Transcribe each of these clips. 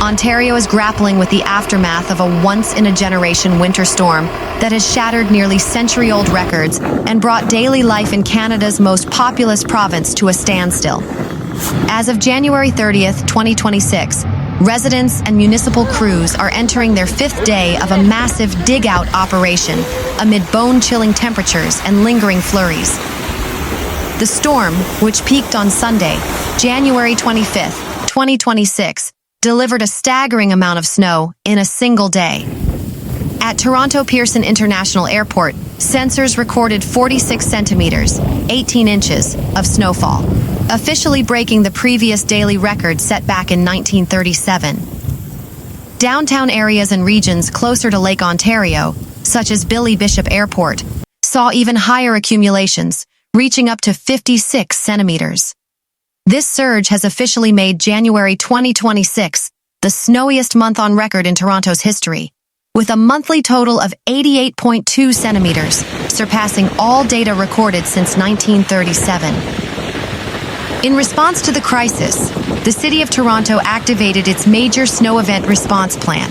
Ontario is grappling with the aftermath of a once-in-a-generation winter storm that has shattered nearly century-old records and brought daily life in Canada's most populous province to a standstill. As of January 30th, 2026, residents and municipal crews are entering their fifth day of a massive dig-out operation amid bone-chilling temperatures and lingering flurries. The storm, which peaked on Sunday, January 25th, 2026, delivered a staggering amount of snow in a single day. At Toronto Pearson International Airport, sensors recorded 46 centimeters, 18 inches, of snowfall, officially breaking the previous daily record set back in 1937. Downtown areas and regions closer to Lake Ontario, such as Billy Bishop Airport, saw even higher accumulations, reaching up to 56 centimeters. This surge has officially made January 2026 the snowiest month on record in Toronto's history, with a monthly total of 88.2 centimeters, surpassing all data recorded since 1937. In response to the crisis, the City of Toronto activated its major snow event response plan.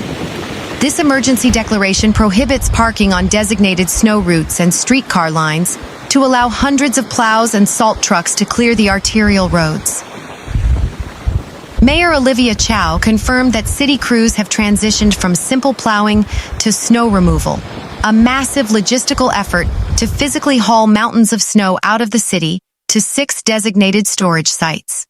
This emergency declaration prohibits parking on designated snow routes and streetcar lines to allow hundreds of plows and salt trucks to clear the arterial roads. Mayor Olivia Chow confirmed that city crews have transitioned from simple plowing to snow removal, a massive logistical effort to physically haul mountains of snow out of the city to 6 designated storage sites.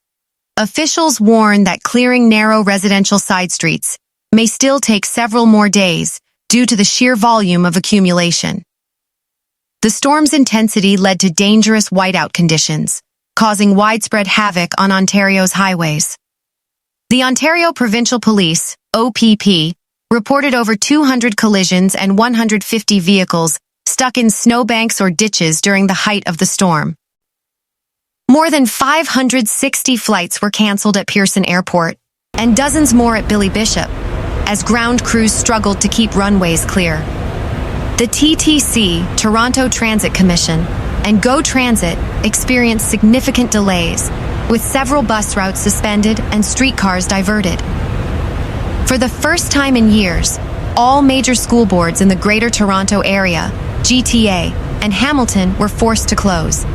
Officials warn that clearing narrow residential side streets may still take several more days due to the sheer volume of accumulation. The storm's intensity led to dangerous whiteout conditions, causing widespread havoc on Ontario's highways. The Ontario Provincial Police, OPP, reported over 200 collisions and 150 vehicles stuck in snowbanks or ditches during the height of the storm. More than 560 flights were cancelled at Pearson Airport, and dozens more at Billy Bishop, as ground crews struggled to keep runways clear. The TTC, Toronto Transit Commission, and GO Transit experienced significant delays, with several bus routes suspended and streetcars diverted. For the first time in years, all major school boards in the Greater Toronto Area, GTA, and Hamilton were forced to close.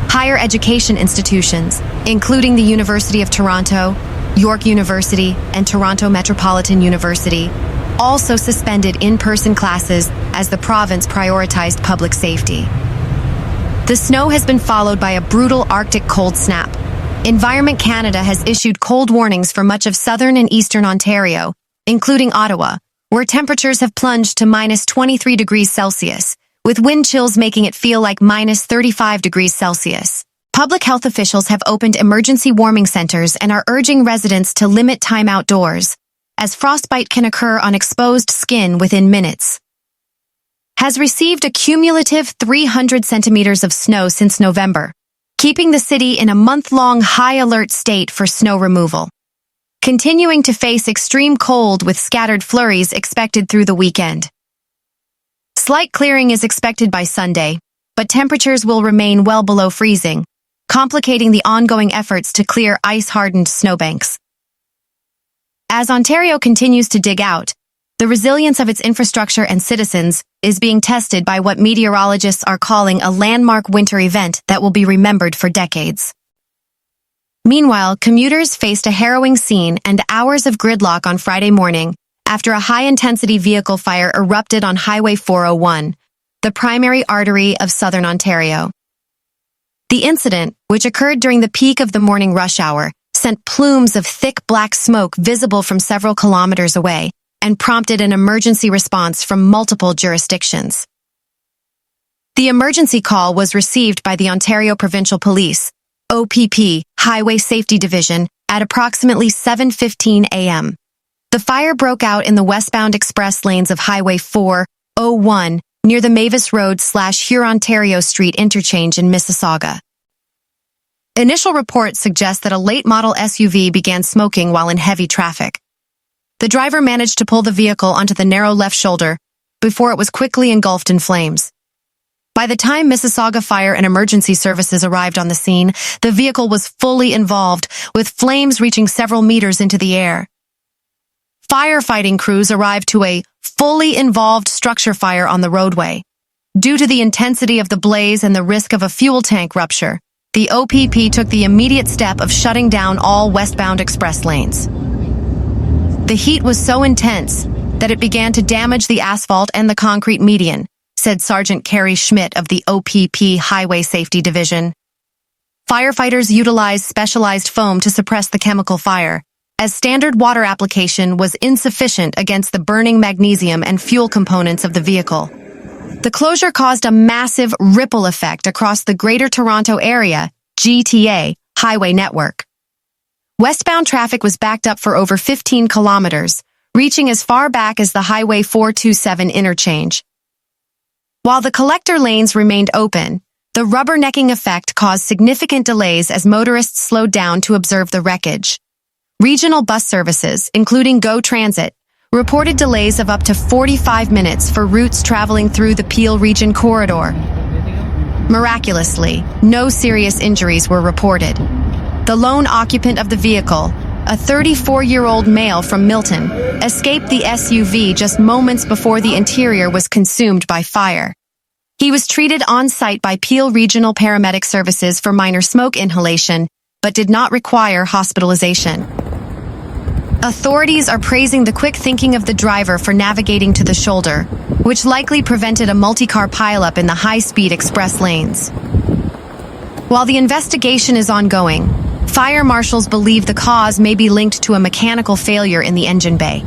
Higher education institutions, including the University of Toronto, York University, and Toronto Metropolitan University, also suspended in-person classes as the province prioritized public safety. The snow has been followed by a brutal Arctic cold snap. Environment Canada has issued cold warnings for much of southern and eastern Ontario, including Ottawa, where temperatures have plunged to minus 23 degrees Celsius, with wind chills making it feel like minus 35 degrees Celsius. Public health officials have opened emergency warming centers and are urging residents to limit time outdoors, as frostbite can occur on exposed skin within minutes. Has received a cumulative 300 centimeters of snow since November, keeping the city in a month-long high-alert state for snow removal. Continuing to face extreme cold with scattered flurries expected through the weekend. Slight clearing is expected by Sunday, but temperatures will remain well below freezing, complicating the ongoing efforts to clear ice-hardened snowbanks. As Ontario continues to dig out, the resilience of its infrastructure and citizens is being tested by what meteorologists are calling a landmark winter event that will be remembered for decades. Meanwhile, commuters faced a harrowing scene and hours of gridlock on Friday morning after a high-intensity vehicle fire erupted on Highway 401, the primary artery of southern Ontario. The incident, which occurred during the peak of the morning rush hour, sent plumes of thick black smoke visible from several kilometers away and prompted an emergency response from multiple jurisdictions. The emergency call was received by the Ontario Provincial Police, OPP, Highway Safety Division, at approximately 7:15 a.m. The fire broke out in the westbound express lanes of Highway 401 near the Mavis Road/Hurontario Street interchange in Mississauga. Initial reports suggest that a late-model SUV began smoking while in heavy traffic. The driver managed to pull the vehicle onto the narrow left shoulder before it was quickly engulfed in flames. By the time Mississauga Fire and Emergency Services arrived on the scene, the vehicle was fully involved, with flames reaching several meters into the air. Firefighting crews arrived to a fully involved structure fire on the roadway. Due to the intensity of the blaze and the risk of a fuel tank rupture, the OPP took the immediate step of shutting down all westbound express lanes. The heat was so intense that it began to damage the asphalt and the concrete median, said Sergeant Carrie Schmidt of the OPP Highway Safety Division. Firefighters utilized specialized foam to suppress the chemical fire, as standard water application was insufficient against the burning magnesium and fuel components of the vehicle. The closure caused a massive ripple effect across the Greater Toronto Area, GTA, highway network. Westbound traffic was backed up for over 15 kilometers, reaching as far back as the Highway 427 interchange. While the collector lanes remained open, the rubbernecking effect caused significant delays as motorists slowed down to observe the wreckage. Regional bus services, including GO Transit, reported delays of up to 45 minutes for routes traveling through the Peel Region corridor. Miraculously, no serious injuries were reported. The lone occupant of the vehicle, a 34-year-old male from Milton, escaped the SUV just moments before the interior was consumed by fire. He was treated on-site by Peel Regional Paramedic Services for minor smoke inhalation, but did not require hospitalization. Authorities are praising the quick thinking of the driver for navigating to the shoulder, which likely prevented a multi-car pileup in the high-speed express lanes. While the investigation is ongoing, fire marshals believe the cause may be linked to a mechanical failure in the engine bay.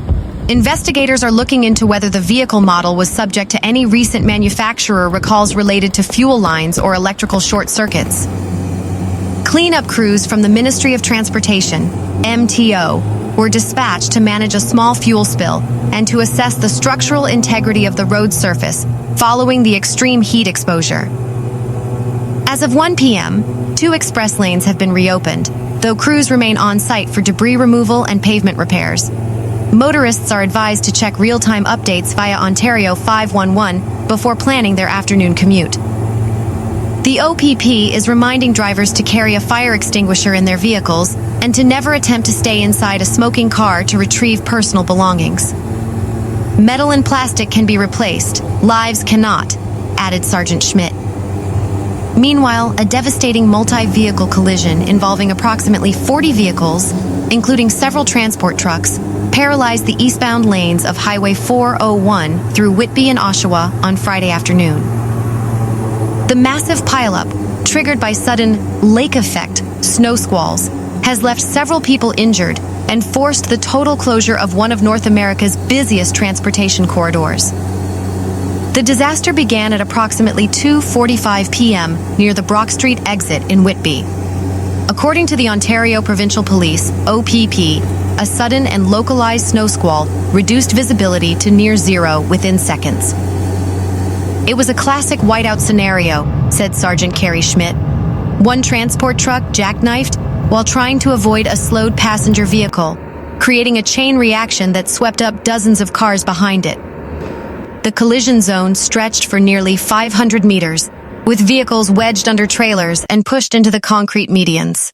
Investigators are looking into whether the vehicle model was subject to any recent manufacturer recalls related to fuel lines or electrical short circuits. Cleanup crews from the Ministry of Transportation, MTO, were dispatched to manage a small fuel spill and to assess the structural integrity of the road surface following the extreme heat exposure. As of 1 p.m., 2 express lanes have been reopened, though crews remain on site for debris removal and pavement repairs. Motorists are advised to check real-time updates via Ontario 511 before planning their afternoon commute. The OPP is reminding drivers to carry a fire extinguisher in their vehicles and to never attempt to stay inside a smoking car to retrieve personal belongings. Metal and plastic can be replaced, lives cannot, added Sergeant Schmidt. Meanwhile, a devastating multi-vehicle collision involving approximately 40 vehicles, including several transport trucks, paralyzed the eastbound lanes of Highway 401 through Whitby and Oshawa on Friday afternoon. The massive pileup, triggered by sudden lake effect snow squalls, has left several people injured and forced the total closure of one of North America's busiest transportation corridors. The disaster began at approximately 2:45 p.m. near the Brock Street exit in Whitby. According to the Ontario Provincial Police, OPP, a sudden and localized snow squall reduced visibility to near zero within seconds. It was a classic whiteout scenario, said Sergeant Carrie Schmidt. One transport truck jackknifed while trying to avoid a slowed passenger vehicle, creating a chain reaction that swept up dozens of cars behind it. The collision zone stretched for nearly 500 meters, with vehicles wedged under trailers and pushed into the concrete medians.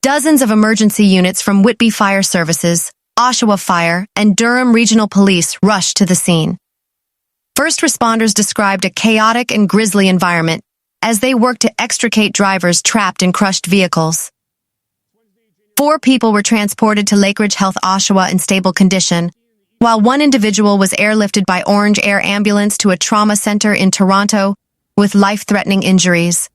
Dozens of emergency units from Whitby Fire Services, Oshawa Fire, and Durham Regional Police rushed to the scene. First responders described a chaotic and grisly environment as they worked to extricate drivers trapped in crushed vehicles. 4 people were transported to Lakeridge Health Oshawa in stable condition, while 1 individual was airlifted by Ornge Air Ambulance to a trauma center in Toronto with life-threatening injuries.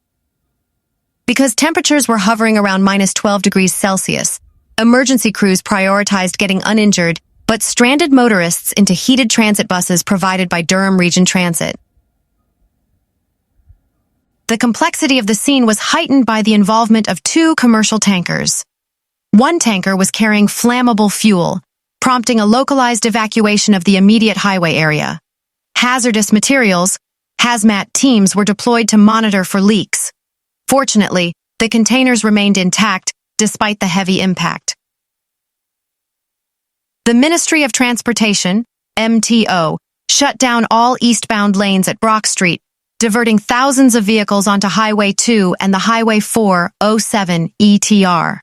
Because temperatures were hovering around -12 degrees Celsius, emergency crews prioritized getting uninjured but stranded motorists into heated transit buses provided by Durham Region Transit. The complexity of the scene was heightened by the involvement of 2 commercial tankers. One tanker was carrying flammable fuel, prompting a localized evacuation of the immediate highway area. Hazardous materials, hazmat teams were deployed to monitor for leaks. Fortunately, the containers remained intact despite the heavy impact. The Ministry of Transportation, MTO, shut down all eastbound lanes at Brock Street, diverting thousands of vehicles onto Highway 2 and the Highway 407 ETR.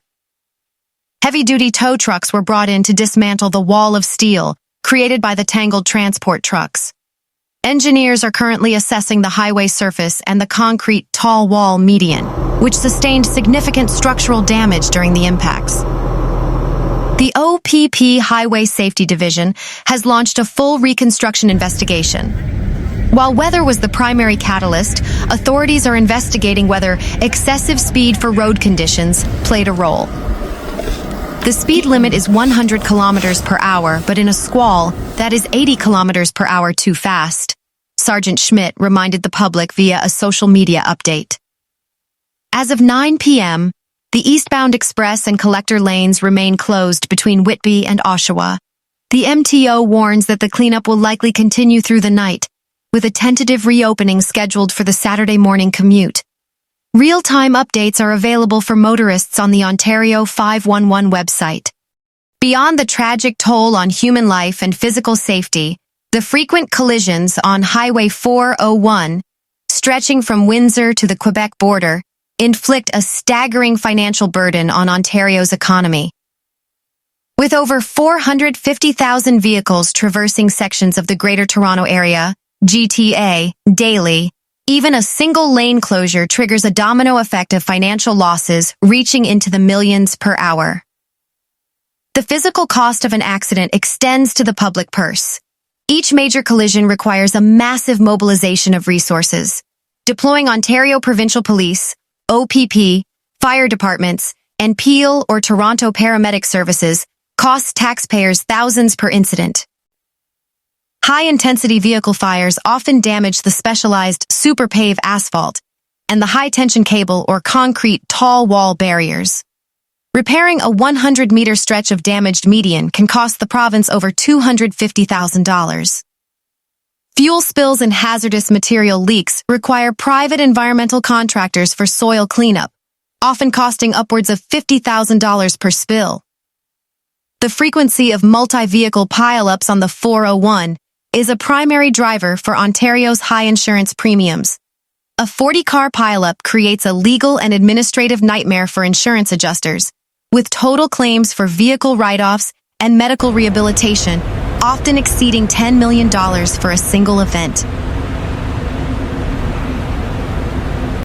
Heavy-duty tow trucks were brought in to dismantle the wall of steel created by the tangled transport trucks. Engineers are currently assessing the highway surface and the concrete tall wall median, which sustained significant structural damage during the impacts. The OPP Highway Safety Division has launched a full reconstruction investigation. While weather was the primary catalyst, authorities are investigating whether excessive speed for road conditions played a role. The speed limit is 100 kilometers per hour, but in a squall, that is 80 kilometers per hour too fast, Sergeant Schmidt reminded the public via a social media update. As of 9 p.m., the eastbound express and collector lanes remain closed between Whitby and Oshawa. The MTO warns that the cleanup will likely continue through the night, with a tentative reopening scheduled for the Saturday morning commute. Real-time updates are available for motorists on the Ontario 511 website. Beyond the tragic toll on human life and physical safety, the frequent collisions on Highway 401, stretching from Windsor to the Quebec border, inflict a staggering financial burden on Ontario's economy. With over 450,000 vehicles traversing sections of the Greater Toronto Area, GTA, daily, even a single lane closure triggers a domino effect of financial losses reaching into the millions per hour. The physical cost of an accident extends to the public purse. Each major collision requires a massive mobilization of resources. Deploying Ontario Provincial Police, OPP, fire departments, and Peel or Toronto paramedic services costs taxpayers thousands per incident. High-intensity vehicle fires often damage the specialized super-pave asphalt and the high-tension cable or concrete tall wall barriers. Repairing a 100-meter stretch of damaged median can cost the province over $250,000. Fuel spills and hazardous material leaks require private environmental contractors for soil cleanup, often costing upwards of $50,000 per spill. The frequency of multi-vehicle pile-ups on the 401 is a primary driver for Ontario's high insurance premiums. A 40-car pileup creates a legal and administrative nightmare for insurance adjusters, with total claims for vehicle write-offs and medical rehabilitation often exceeding $10 million for a single event.